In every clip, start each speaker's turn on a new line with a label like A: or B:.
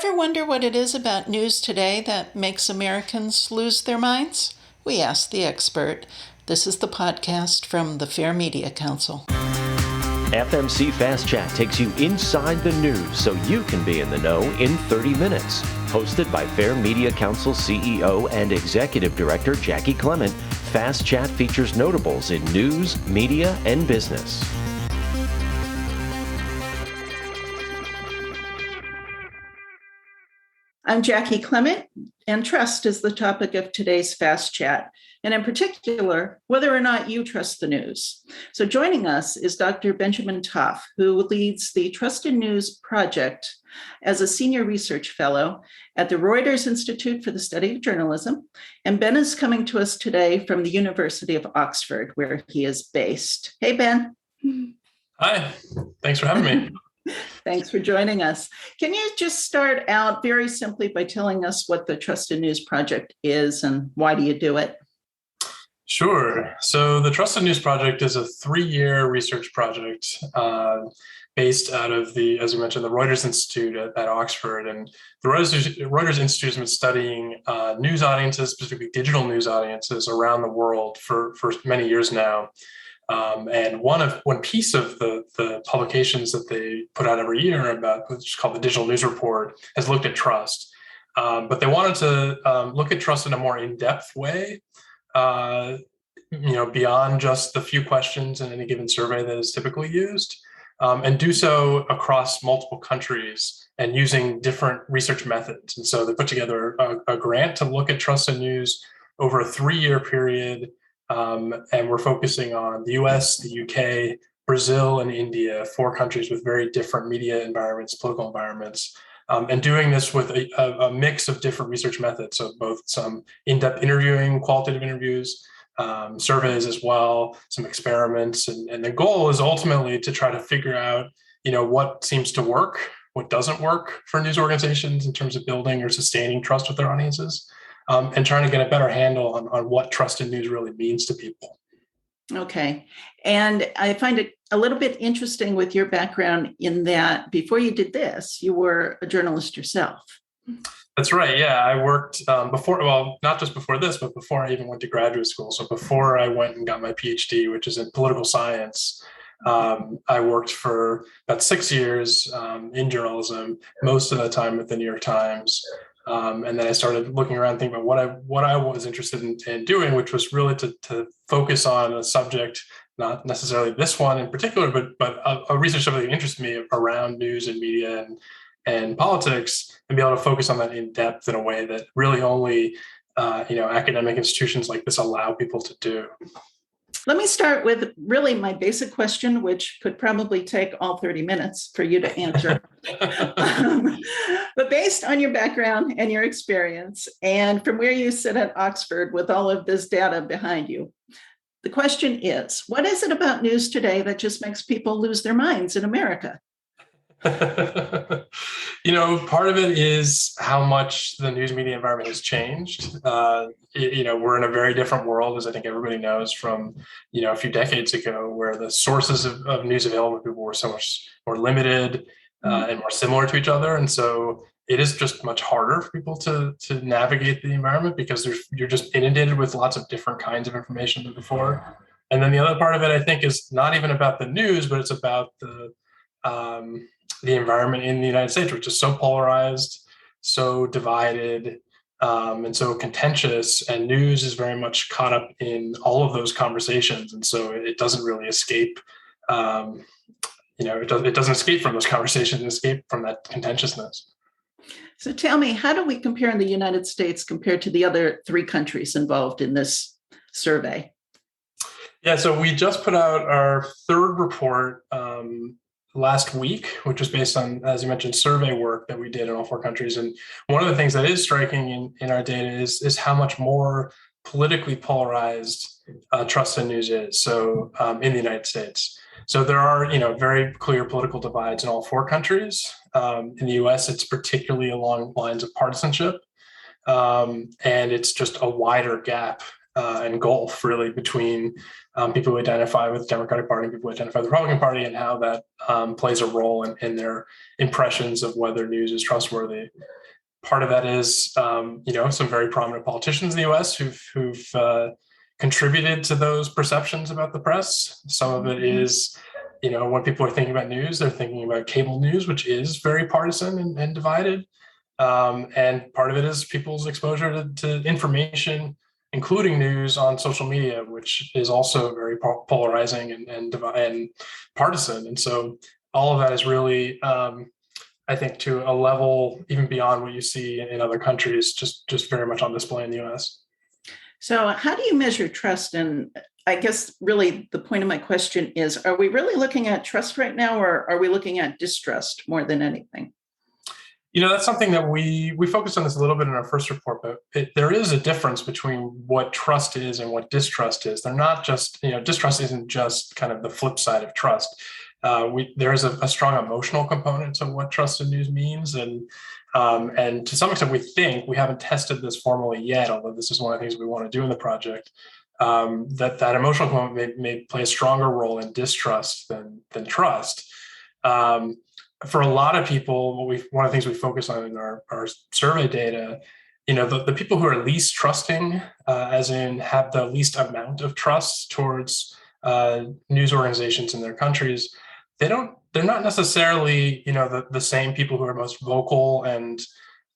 A: Ever wonder what it is about news today that makes Americans lose their minds? We asked the expert. This is the podcast from the Fair Media Council.
B: FMC Fast Chat takes you inside the news so you can be in the know in 30 minutes. Hosted by Fair Media Council CEO and Executive Director Jackie Clement, Fast Chat features notables in news, media, and business.
A: I'm Jackie Clement, and trust is the topic of today's Fast Chat, and in particular, whether or not you trust the news. So joining us is Dr. Benjamin Toff, who leads the Trust in News project as a senior research fellow at the Reuters Institute for the Study of Journalism. And Ben is coming to us today from the University of Oxford, where he is based. Hey, Ben.
C: Hi, thanks for having me.
A: Thanks for joining us. Can you just start out very simply by telling us what the Trust in News Project is and why do you do it?
C: Sure. So the Trust in News Project is a 3-year research project based out of as you mentioned, the Reuters Institute at Oxford. And the Reuters Institute has been studying news audiences, specifically digital news audiences around the world for many years now. And one piece of the publications that they put out every year about, which is called the Digital News Report, has looked at trust. But they wanted to look at trust in a more in-depth way, beyond just the few questions in any given survey that is typically used, and do so across multiple countries and using different research methods. And so they put together a grant to look at trust in news over a 3-year period. And we're focusing on the US, the UK, Brazil, and India, 4 countries with very different media environments, political environments, and doing this with a mix of different research methods. So both some in-depth interviewing, qualitative interviews, surveys as well, some experiments. And the goal is ultimately to try to figure out, what seems to work, what doesn't work for news organizations in terms of building or sustaining trust with their audiences. And trying to get a better handle on what trust in news really means to people.
A: Okay. And I find it a little bit interesting with your background in that before you did this, you were a journalist yourself.
C: That's right. Yeah, I worked not just before this, but before I even went to graduate school. So before I went and got my PhD, which is in political science, I worked for about 6 years in journalism, most of the time with the New York Times. And then I started looking around, thinking about what I was interested in doing, which was really to focus on a subject, not necessarily this one in particular, but a research subject that interested me around news and media and politics, and be able to focus on that in depth in a way that really only academic institutions like this allow people to do.
A: Let me start with really my basic question, which could probably take all 30 minutes for you to answer. But based on your background and your experience, and from where you sit at Oxford with all of this data behind you, the question is, what is it about news today that just makes people lose their minds in America?
C: Part of it is how much the news media environment has changed. We're in a very different world, as I think everybody knows, from, a few decades ago, where the sources of news available to people were so much more limited and more similar to each other. And so it is just much harder for people to navigate the environment because you're just inundated with lots of different kinds of information than before. And then the other part of it, I think, is not even about the news, but it's about the environment in the United States, which is so polarized, so divided, and so contentious. And news is very much caught up in all of those conversations, and so it doesn't really escape. It doesn't escape from those conversations, escape from that contentiousness.
A: So tell me, how do we compare in the United States compared to the other 3 countries involved in this survey?
C: Yeah, so we just put out our 3rd report last week, which was based on, as you mentioned, survey work that we did in all 4 countries. And one of the things that is striking in our data is how much more politically polarized trust in news is. So in the United States. So there are, very clear political divides in all 4 countries. In the US, it's particularly along lines of partisanship. And it's just a wider gap and gulf really between people who identify with the Democratic Party and people who identify with the Republican Party, and how that plays a role in their impressions of whether news is trustworthy. Part of that is, some very prominent politicians in the U.S. who've contributed to those perceptions about the press. Some of it is, when people are thinking about news, they're thinking about cable news, which is very partisan and divided. And part of it is people's exposure to information, including news on social media, which is also very polarizing and partisan. And so all of that is really, I think, to a level even beyond what you see in other countries, just very much on display in the US.
A: So how do you measure trust? And I guess really the point of my question is, are we really looking at trust right now, or are we looking at distrust more than anything?
C: That's something that we focused on this a little bit in our first report, but there is a difference between what trust is and what distrust is. They're not just, distrust isn't just kind of the flip side of trust. There is a strong emotional component to what trusted news means. And to some extent, we haven't tested this formally yet, although this is one of the things we want to do in the project, that emotional component may play a stronger role in distrust than trust. For a lot of people, one of the things we focus on in our survey data, the people who are least trusting, as in have the least amount of trust towards news organizations in their countries, they're not necessarily, the same people who are most vocal and,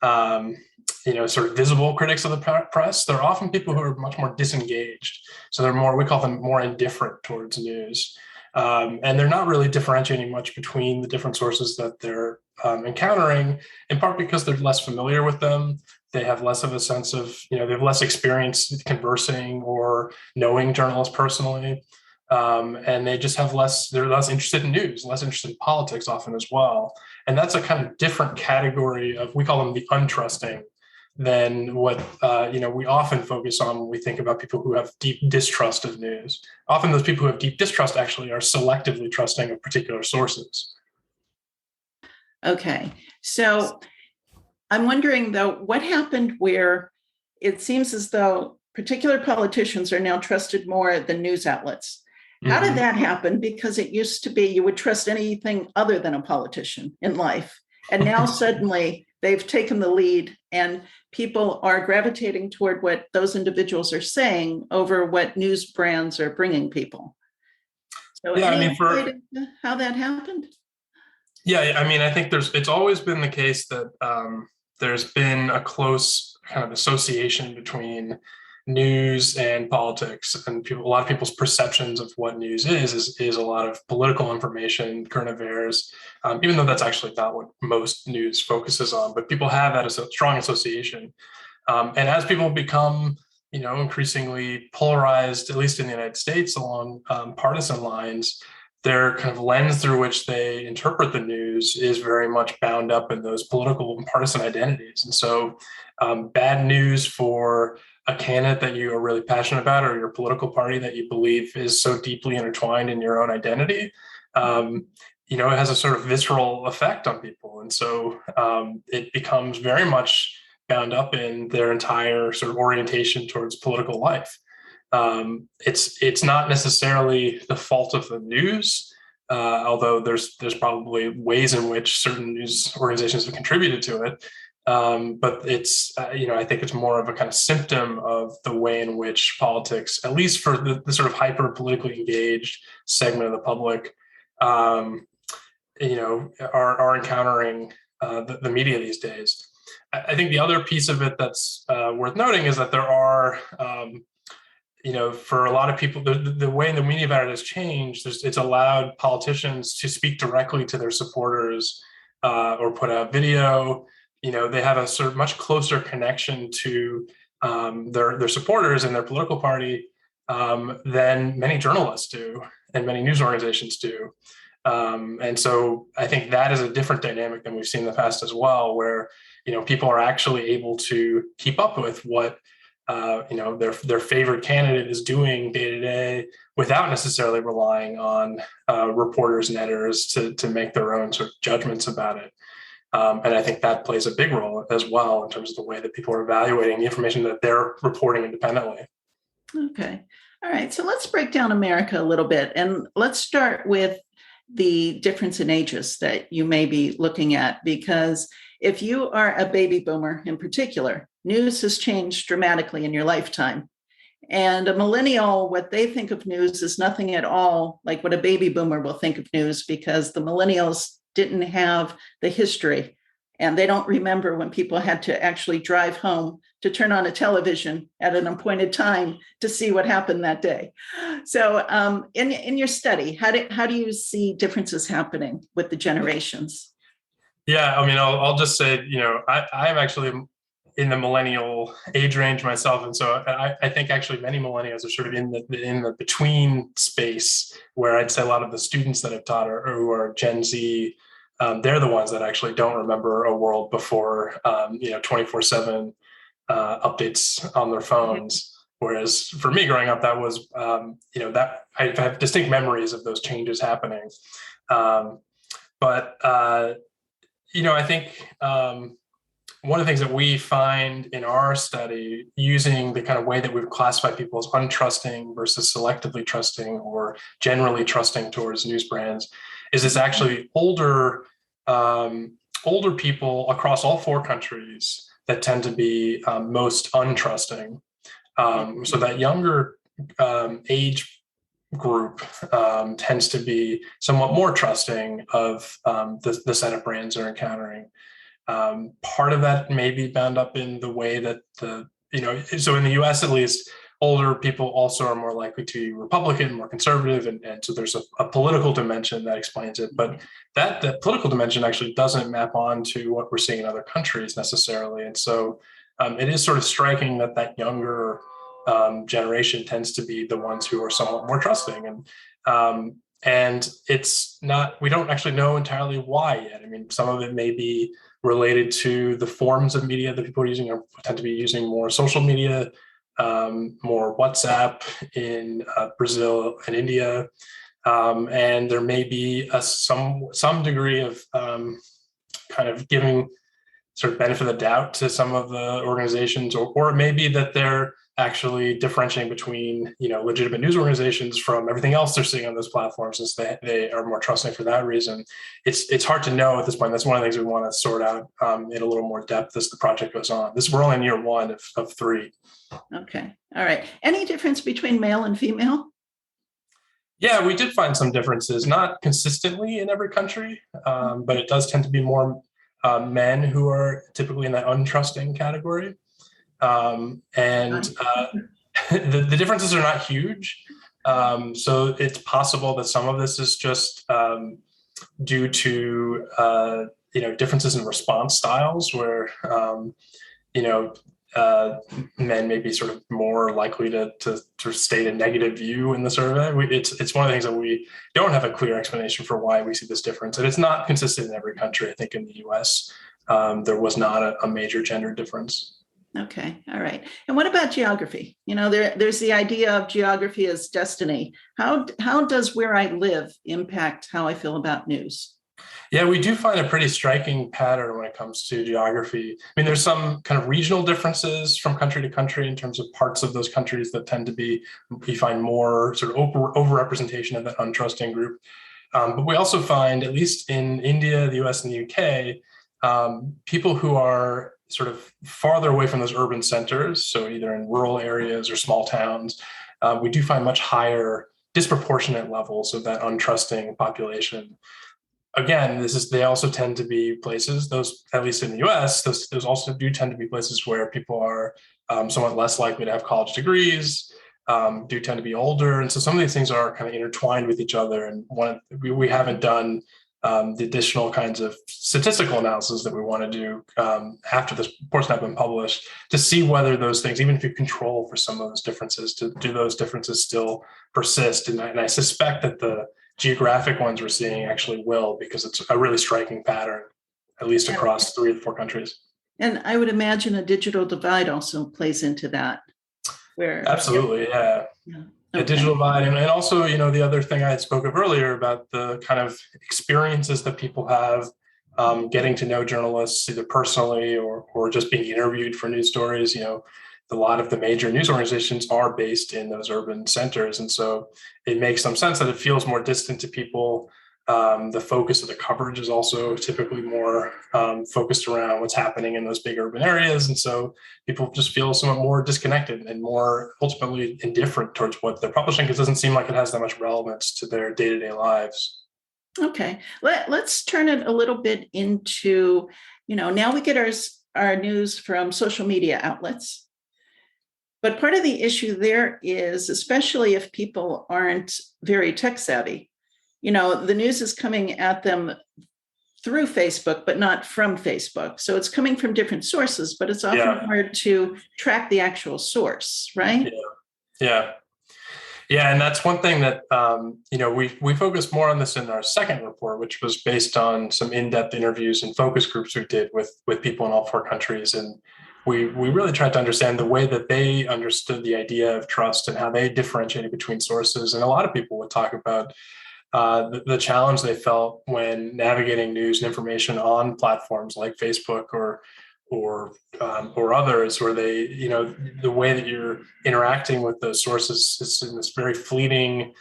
C: sort of visible critics of the press. They're often people who are much more disengaged. So we call them more indifferent towards news. And they're not really differentiating much between the different sources that they're encountering, in part because they're less familiar with them. They have less of a sense of, they have less experience conversing or knowing journalists personally. And they just they're less interested in news, less interested in politics often as well. And that's a kind of different category we call them the untrusting, than what we often focus on when we think about people who have deep distrust of news. Often those people who have deep distrust actually are selectively trusting of particular sources.
A: Okay. So I'm wondering, though, what happened where it seems as though particular politicians are now trusted more than news outlets? How did that happen? Because it used to be you would trust anything other than a politician in life. And now suddenly they've taken the lead and people are gravitating toward what those individuals are saying over what news brands are bringing people. So how that happened?
C: Yeah, I think it's always been the case that there's been a close kind of association between news and politics, and a lot of people's perceptions of what news is a lot of political information, current affairs, even though that's actually not what most news focuses on. But people have that as a strong association, and as people become increasingly polarized, at least in the United States, along partisan lines, their kind of lens through which they interpret the news is very much bound up in those political and partisan identities. And so bad news for a candidate that you are really passionate about, or your political party that you believe is so deeply intertwined in your own identity, it has a sort of visceral effect on people. And so it becomes very much bound up in their entire sort of orientation towards political life. It's not necessarily the fault of the news, although there's probably ways in which certain news organizations have contributed to it. But it's, I think it's more of a kind of symptom of the way in which politics, at least for the sort of hyper politically engaged segment of the public, are encountering the media these days. I think the other piece of it that's worth noting is that there are, for a lot of people, the way the media about it has changed. It's allowed politicians to speak directly to their supporters or put out video. They have a sort of much closer connection to their supporters and their political party than many journalists do and many news organizations do. And so I think that is a different dynamic than we've seen in the past as well, where people are actually able to keep up with what their favorite candidate is doing day to day without necessarily relying on reporters and editors to make their own sort of judgments about it. And I think that plays a big role as well in terms of the way that people are evaluating the information that they're reporting independently.
A: Okay. All right. So let's break down America a little bit. And let's start with the difference in ages that you may be looking at, because if you are a baby boomer in particular, news has changed dramatically in your lifetime. And a millennial, what they think of news is nothing at all like what a baby boomer will think of news, because the millennials didn't have the history and they don't remember when people had to actually drive home to turn on a television at an appointed time to see what happened that day. So in your study, how do you see differences happening with the generations?
C: Yeah, I mean, I'll just say, I'm actually in the millennial age range myself, and so I think actually many millennials are sort of in the between space, where I'd say a lot of the students that I've taught are who are Gen Z. They're the ones that actually don't remember a world before 24/7 updates on their phones. Whereas for me growing up, that was that I have distinct memories of those changes happening. But I think one of the things that we find in our study, using the kind of way that we've classified people as untrusting versus selectively trusting or generally trusting towards news brands, is it's actually older people across all four countries that tend to be most untrusting. So that younger age group tends to be somewhat more trusting of the set of brands they're encountering. Part of that may be bound up in the way that so in the US at least, older people also are more likely to be Republican, more conservative, and so there's a political dimension that explains it. But that political dimension actually doesn't map on to what we're seeing in other countries necessarily. And so it is sort of striking that younger generation tends to be the ones who are somewhat more trusting. And it's not, we don't actually know entirely why yet. I mean, some of it may be related to the forms of media that people are using, or tend to be using more social media, more WhatsApp in Brazil and India. And there may be some degree of kind of giving sort of benefit of the doubt to some of the organizations, or it may be that they're actually differentiating between legitimate news organizations from everything else they're seeing on those platforms, since they are more trusting for that reason. It's hard to know at this point. That's one of the things we want to sort out in a little more depth as the project goes on. We're only in year one of 3.
A: Okay. All right. Any difference between male and female?
C: Yeah, we did find some differences, not consistently in every country, but it does tend to be more men who are typically in that untrusting category. The differences are not huge. So it's possible that some of this is just due to differences in response styles, where men may be sort of more likely to state a negative view in the survey. It's one of the things that we don't have a clear explanation for why we see this difference, and it's not consistent in every country. I think in the US, there was not a major gender difference.
A: Okay. All right. And what about geography? There's the idea of geography as destiny. How does where I live impact how I feel about news?
C: Yeah, we do find a pretty striking pattern when it comes to geography. I mean, there's some kind of regional differences from country to country in terms of parts of those countries that tend to be, we find more sort of overrepresentation of that untrusting group. But we also find, at least in India, the US, and the UK, people who are sort of farther away from those urban centers, so either in rural areas or small towns, we do find much higher disproportionate levels of that untrusting population. Again, they also tend to be places, those, at least in the US, those also do tend to be places where people are somewhat less likely to have college degrees, do tend to be older. And so some of these things are kind of intertwined with each other. And we haven't done the additional kinds of statistical analysis that we want to do after this portion has been published, to see whether those things, even if you control for some of those differences, do those differences still persist. And I suspect that the geographic ones we're seeing actually will, because it's a really striking pattern, at least across 3 or 4 countries.
A: And I would imagine a digital divide also plays into that.
C: Absolutely, yeah. The digital divide, and also, the other thing I spoke of earlier about the kind of experiences that people have getting to know journalists either personally or just being interviewed for news stories. a lot of the major news organizations are based in those urban centers. And so it makes some sense that it feels more distant to people. The focus of the coverage is also typically more focused around what's happening in those big urban areas. And so people just feel somewhat more disconnected and more ultimately indifferent towards what they're publishing, because it doesn't seem like it has that much relevance to their day-to-day lives.
A: Okay, let's turn it a little bit into, now we get our news from social media outlets. But part of the issue there is, especially if people aren't very tech savvy, the news is coming at them through Facebook, but not from Facebook. So it's coming from different sources, but it's often hard to track the actual source, right?
C: Yeah. And that's one thing that, we focused more on this in our second report, which was based on some in-depth interviews and focus groups we did with people in all 4 countries. And we really tried to understand the way that they understood the idea of trust and how they differentiated between sources. And a lot of people would talk about the challenge they felt when navigating news and information on platforms like Facebook or others, where they, the way that you're interacting with those sources is in this very fleeting,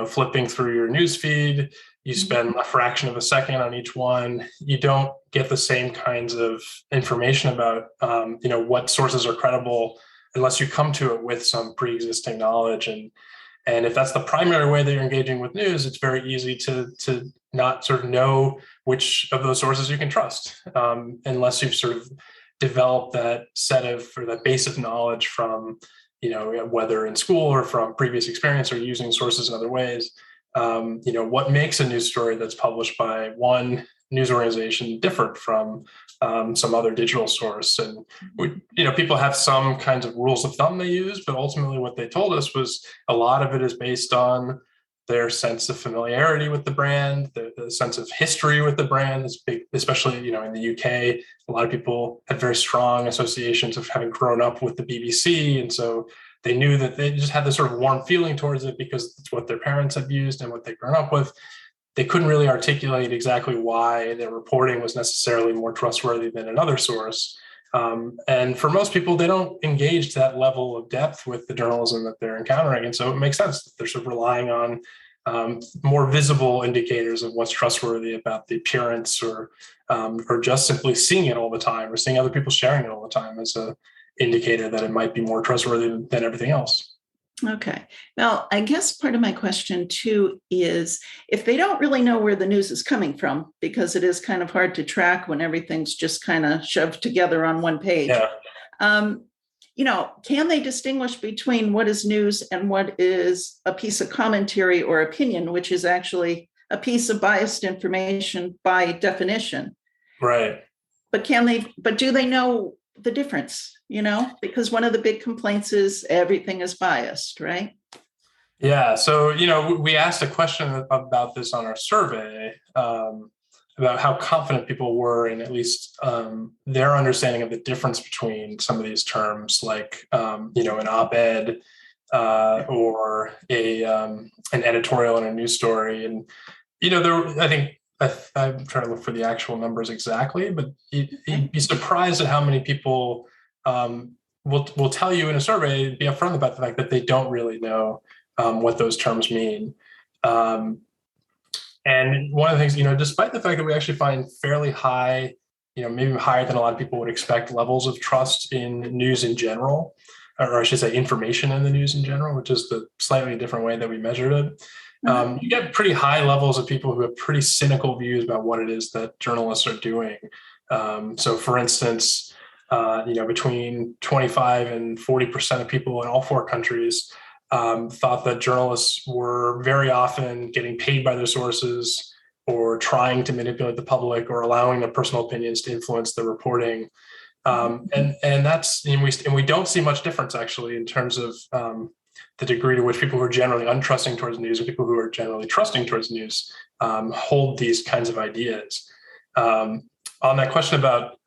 C: flipping through your news feed. You spend a fraction of a second on each one. You don't get the same kinds of information about, what sources are credible unless you come to it with some pre-existing knowledge. And if that's the primary way that you're engaging with news, it's very easy to not sort of know which of those sources you can trust, unless you've sort of developed that set of, or that base of knowledge from, whether in school or from previous experience or using sources in other ways. What makes a news story that's published by one news organization different from some other digital source. And people have some kinds of rules of thumb they use, but ultimately what they told us was a lot of it is based on their sense of familiarity with the brand, the sense of history with the brand is big, especially, in the UK. A lot of people have very strong associations of having grown up with the BBC. And so they knew that they just had this sort of warm feeling towards it because it's what their parents have used and what they've grown up with. They couldn't really articulate exactly why their reporting was necessarily more trustworthy than another source. And for most people, they don't engage to that level of depth with the journalism that they're encountering. And so it makes sense that they're sort of relying on more visible indicators of what's trustworthy about the appearance, or just simply seeing it all the time, or seeing other people sharing it all the time as an indicator that it might be more trustworthy than everything else.
A: Okay. Now, I guess part of my question too is, if they don't really know where the news is coming from, because it is kind of hard to track when everything's just kind of shoved together on one page, can they distinguish between what is news and what is a piece of commentary or opinion, which is actually a piece of biased information by definition?
C: Right.
A: But do they know the difference? Because one of the big complaints is everything is biased, right?
C: Yeah. So, we asked a question about this on our survey, about how confident people were in at least their understanding of the difference between some of these terms, like, an op-ed or an editorial in a news story. And, I'm trying to look for the actual numbers exactly, but you'd be surprised at how many people will tell you in a survey, be upfront about the fact that they don't really know what those terms mean. And one of the things, despite the fact that we actually find fairly high, maybe higher than a lot of people would expect, levels of trust in news in general, or I should say information in the news in general, which is the slightly different way that we measured it. You get pretty high levels of people who have pretty cynical views about what it is that journalists are doing. So for instance, between 25 and 40% of people in all 4 countries thought that journalists were very often getting paid by their sources, or trying to manipulate the public, or allowing their personal opinions to influence the reporting. And we don't see much difference actually in terms of the degree to which people who are generally untrusting towards news or people who are generally trusting towards news hold these kinds of ideas. On that question about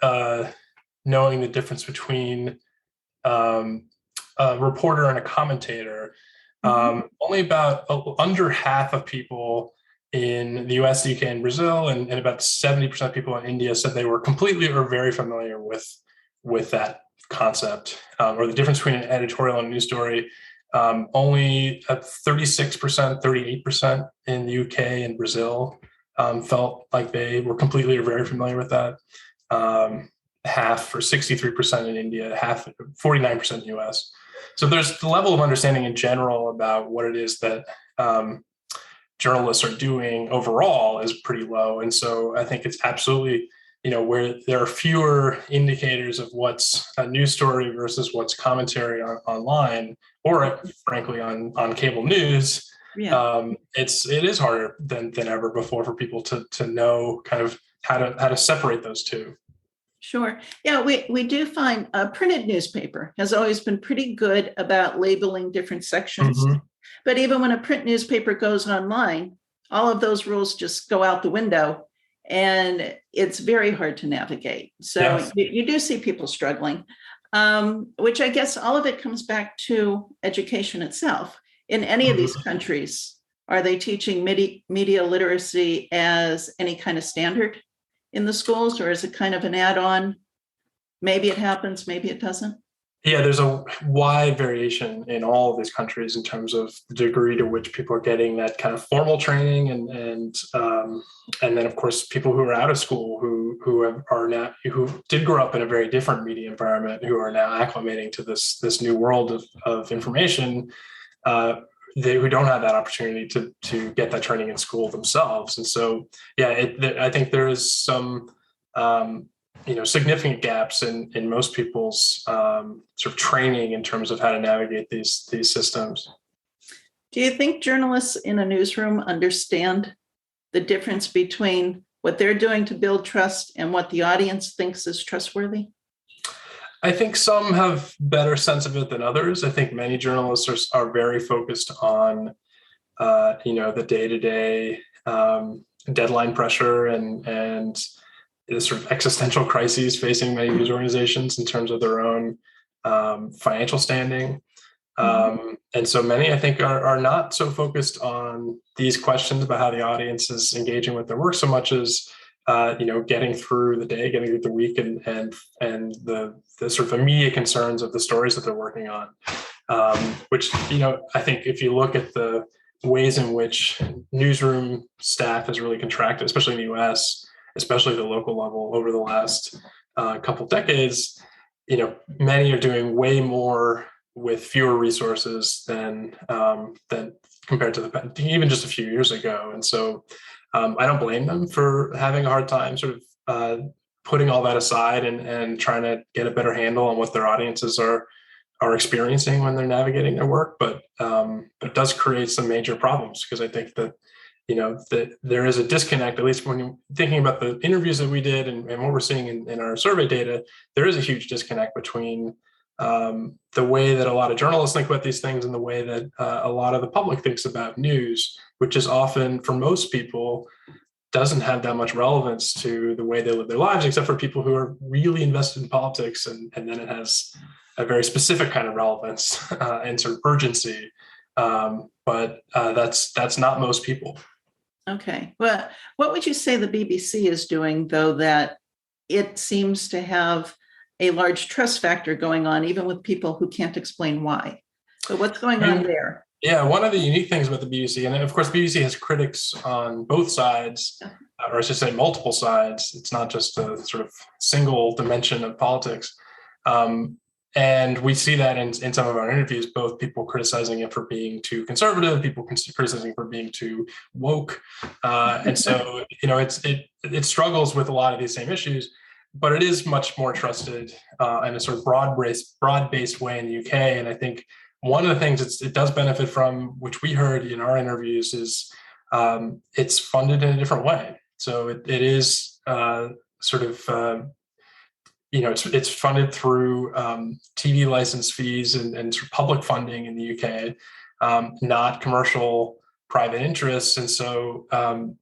C: knowing the difference between a reporter and a commentator, only about under half of people in the US, UK, and Brazil, and about 70% of people in India said they were completely or very familiar with that concept, or the difference between an editorial and a news story. Only at 36%, 38% in the UK and Brazil felt like they were completely or very familiar with that. Half, or 63% in India, half, 49% in the US. So there's the level of understanding in general about what it is that journalists are doing overall is pretty low. And so I think it's absolutely, where there are fewer indicators of what's a news story versus what's commentary online, or frankly on cable news. Yeah. It is harder than ever before for people to know kind of how to separate those two.
A: Sure. Yeah, we do find a printed newspaper has always been pretty good about labeling different sections. Mm-hmm. But even when a print newspaper goes online, all of those rules just go out the window, and it's very hard to navigate. So yes. you do see people struggling, which I guess all of it comes back to education itself. In any of these countries, are they teaching media literacy as any kind of standard in the schools, or is it kind of an add-on? Maybe it happens, maybe it doesn't.
C: Yeah, there's a wide variation in all of these countries in terms of the degree to which people are getting that kind of formal training, and then of course people who are out of school who did grow up in a very different media environment, who are now acclimating to this new world of information. Who don't have that opportunity to get that training in school themselves. And so, yeah, I think there is some, significant gaps in most people's sort of training in terms of how to navigate these systems.
A: Do you think journalists in a newsroom understand the difference between what they're doing to build trust and what the audience thinks is trustworthy?
C: I think some have better sense of it than others. I think many journalists are very focused on, the day-to-day deadline pressure and the sort of existential crises facing many news organizations in terms of their own financial standing. And so many, I think, are not so focused on these questions about how the audience is engaging with their work so much as getting through the day, getting through the week, and the sort of immediate concerns of the stories that they're working on. Which, I think if you look at the ways in which newsroom staff has really contracted, especially in the US, especially at the local level over the last couple decades, many are doing way more with fewer resources than compared to even just a few years ago. And so I don't blame them for having a hard time sort of putting all that aside and trying to get a better handle on what their audiences are experiencing when they're navigating their work. But it does create some major problems, because I think that, that there is a disconnect, at least when you're thinking about the interviews that we did and what we're seeing in our survey data. There is a huge disconnect between the way that a lot of journalists think about these things and the way that a lot of the public thinks about news, which is often, for most people, doesn't have that much relevance to the way they live their lives, except for people who are really invested in politics. And then it has a very specific kind of relevance and sort of urgency. But that's not most people.
A: Okay. Well, what would you say the BBC is doing, though, that it seems to have a large trust factor going on, even with people who can't explain why? So what's going on there?
C: Yeah, one of the unique things about the BBC, and of course, BBC has critics on both sides, or I should say multiple sides. It's not just a sort of single dimension of politics. And we see that in some of our interviews, both people criticizing it for being too conservative, people criticizing it for being too woke. And so, it struggles with a lot of these same issues, but it is much more trusted in a sort of broad-based way in the UK. And I think one of the things it does benefit from, which we heard in our interviews, is it's funded in a different way. So it is it's funded through TV license fees and sort of public funding in the UK, not commercial private interests. And so,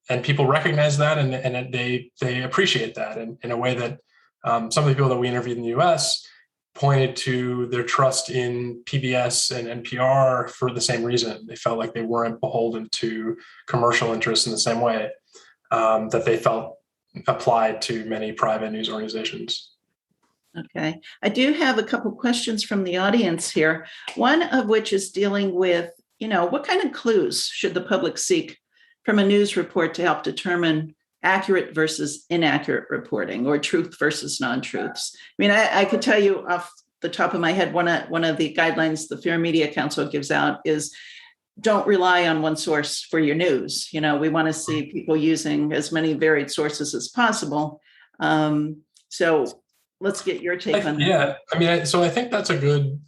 C: and people recognize that and they appreciate that in a way that some of the people that we interviewed in the US pointed to their trust in PBS and NPR for the same reason. They felt like they weren't beholden to commercial interests in the same way that they felt applied to many private news organizations.
A: Okay. I do have a couple questions from the audience here. One of which is dealing with, what kind of clues should the public seek from a news report to help determine accurate versus inaccurate reporting, or truth versus non-truths? I mean, I could tell you off the top of my head, one of the guidelines the Fair Media Council gives out is don't rely on one source for your news. We want to see people using as many varied sources as possible. So let's get your take on that.
C: Yeah, I mean, so I think that's a good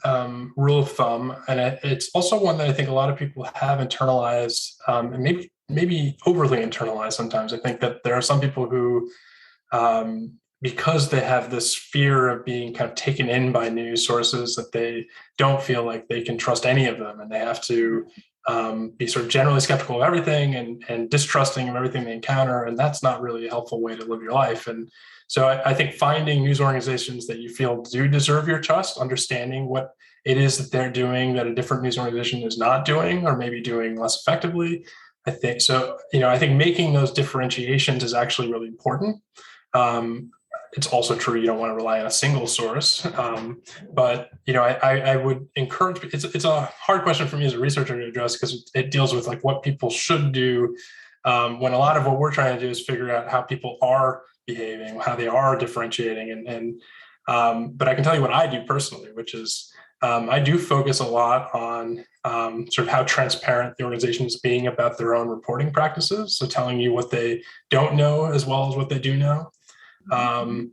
C: rule of thumb, and it's also one that I think a lot of people have internalized, and maybe overly internalized sometimes. I think that there are some people who, because they have this fear of being kind of taken in by news sources, that they don't feel like they can trust any of them, and they have to be sort of generally skeptical of everything and distrusting of everything they encounter, and that's not really a helpful way to live your life. And so I think finding news organizations that you feel do deserve your trust, understanding what it is that they're doing that a different news organization is not doing, or maybe doing less effectively. I think so. I think making those differentiations is actually really important. It's also true you don't want to rely on a single source, but I would encourage. It's a hard question for me as a researcher to address, because it deals with like what people should do, when a lot of what we're trying to do is figure out how people are behaving, how they are differentiating, but I can tell you what I do personally, which is I do focus a lot on sort of how transparent the organization is being about their own reporting practices. So telling you what they don't know as well as what they do know. I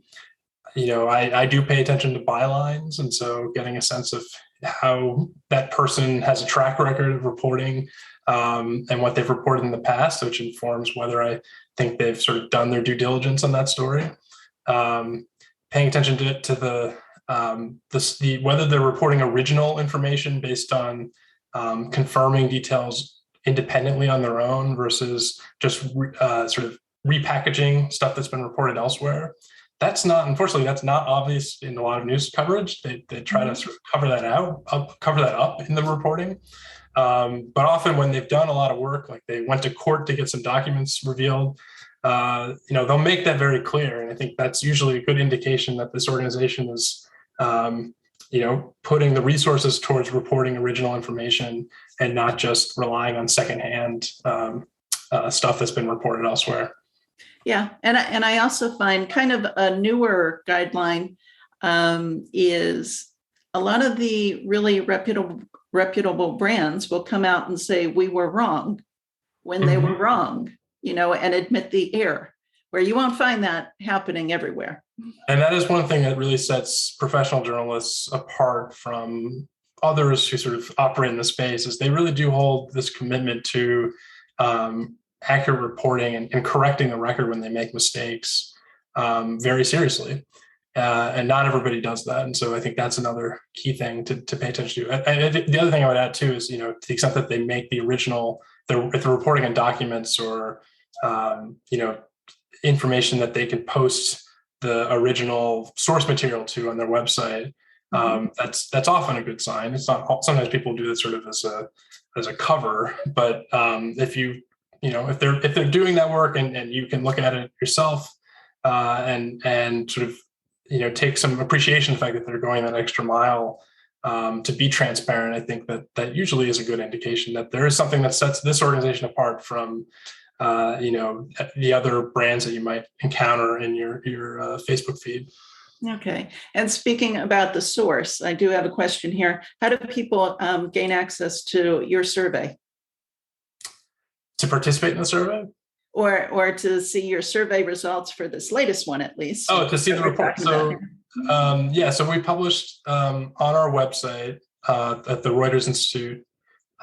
C: do pay attention to bylines, and so getting a sense of how that person has a track record of reporting, and what they've reported in the past, which informs whether I think they've sort of done their due diligence on that story. Paying attention to the whether they're reporting original information based on confirming details independently on their own versus just sort of repackaging stuff that's been reported elsewhere. Unfortunately, that's not obvious in a lot of news coverage. They try to sort of cover that up in the reporting. But often when they've done a lot of work, like they went to court to get some documents revealed, they'll make that very clear. And I think that's usually a good indication that this organization is, putting the resources towards reporting original information and not just relying on secondhand stuff that's been reported elsewhere.
A: Yeah, and I also find kind of a newer guideline is a lot of the really reputable brands will come out and say we were wrong when they were wrong, and admit the error, where you won't find that happening everywhere.
C: And that is one thing that really sets professional journalists apart from others who sort of operate in the space, is they really do hold this commitment to accurate reporting and correcting the record when they make mistakes very seriously. And not everybody does that. And so I think that's another key thing to pay attention to. And the other thing I would add too is, to the extent that they make the original, if they're reporting on documents or, information that they can post the original source material to on their website, that's often a good sign. It's not, sometimes people do that sort of as a cover, but if they're doing that work and you can look at it yourself and sort of take some appreciation of the fact that they're going that extra mile to be transparent, I think that usually is a good indication that there is something that sets this organization apart from the other brands that you might encounter in your Facebook feed.
A: Okay. And speaking about the source, I do have a question here. How do people gain access to your survey?
C: To participate in the survey?
A: Or to see your survey results for this latest one, at least.
C: Oh, to see the report. So, so we published on our website at the Reuters Institute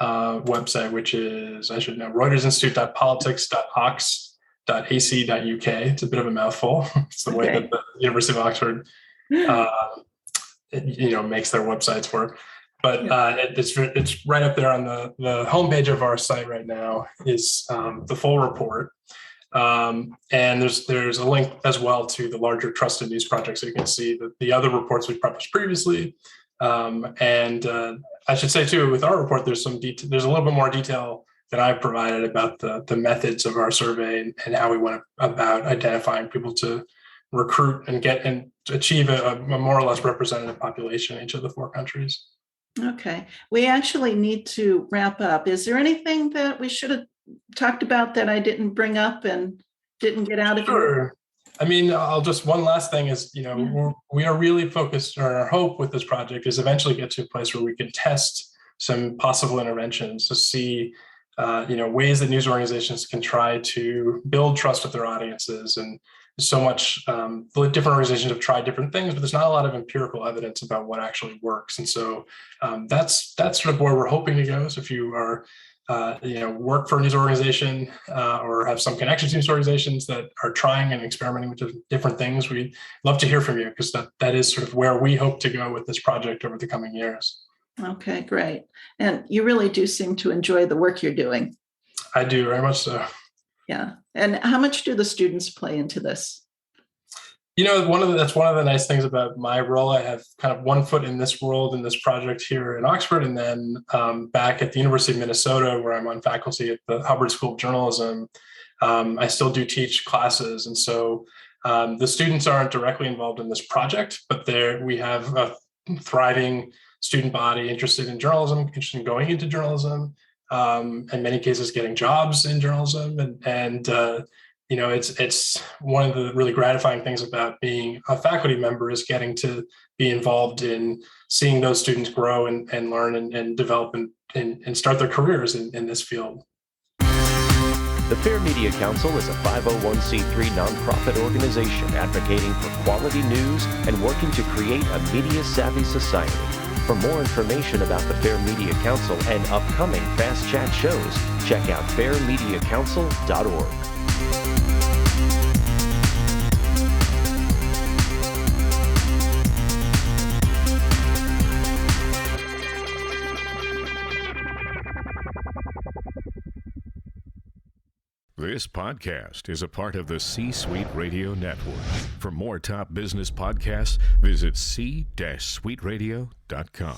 C: website, which is, I should know, reutersInstitute.politics.ox.ac.uk. It's a bit of a mouthful. It's the way that the University of Oxford, makes their websites work. But it's right up there on the homepage of our site right now is the full report. And there's a link as well to the larger Trusted News Project, so you can see the other reports we've published previously. And I should say too, with our report, there's a little bit more detail that I've provided about the methods of our survey and how we went about identifying people to recruit and get and achieve a more or less representative population in each of the 4 countries.
A: Okay. We actually need to wrap up. Is there anything that we should have talked about that I didn't bring up and didn't get out of you?
C: Sure. I mean, one last thing is, we are really focused, or our hope with this project is eventually get to a place where we can test some possible interventions to see, ways that news organizations can try to build trust with their audiences. And so much, the different organizations have tried different things, but there's not a lot of empirical evidence about what actually works. And so that's sort of where we're hoping to go. So if you are, work for a news organization or have some connection to news organizations that are trying and experimenting with different things, we'd love to hear from you, because that is sort of where we hope to go with this project over the coming years.
A: Okay, great. And you really do seem to enjoy the work you're doing.
C: I do, very much so.
A: Yeah. And how much do the students play into this?
C: That's one of the nice things about my role. I have kind of one foot in this world, in this project here in Oxford, and then back at the University of Minnesota, where I'm on faculty at the Hubbard School of Journalism. I still do teach classes. And so the students aren't directly involved in this project, but we have a thriving student body interested in journalism, interested in going into journalism, in many cases getting jobs in journalism. And it's one of the really gratifying things about being a faculty member is getting to be involved in seeing those students grow and learn and develop and start their careers in this field.
B: The Fair Media Council is a 501c3 nonprofit organization advocating for quality news and working to create a media-savvy society. For more information about the Fair Media Council and upcoming Fast Chat shows, check out fairmediacouncil.org.
D: This podcast is a part of the C-Suite Radio Network. For more top business podcasts, visit c-suiteradio.com.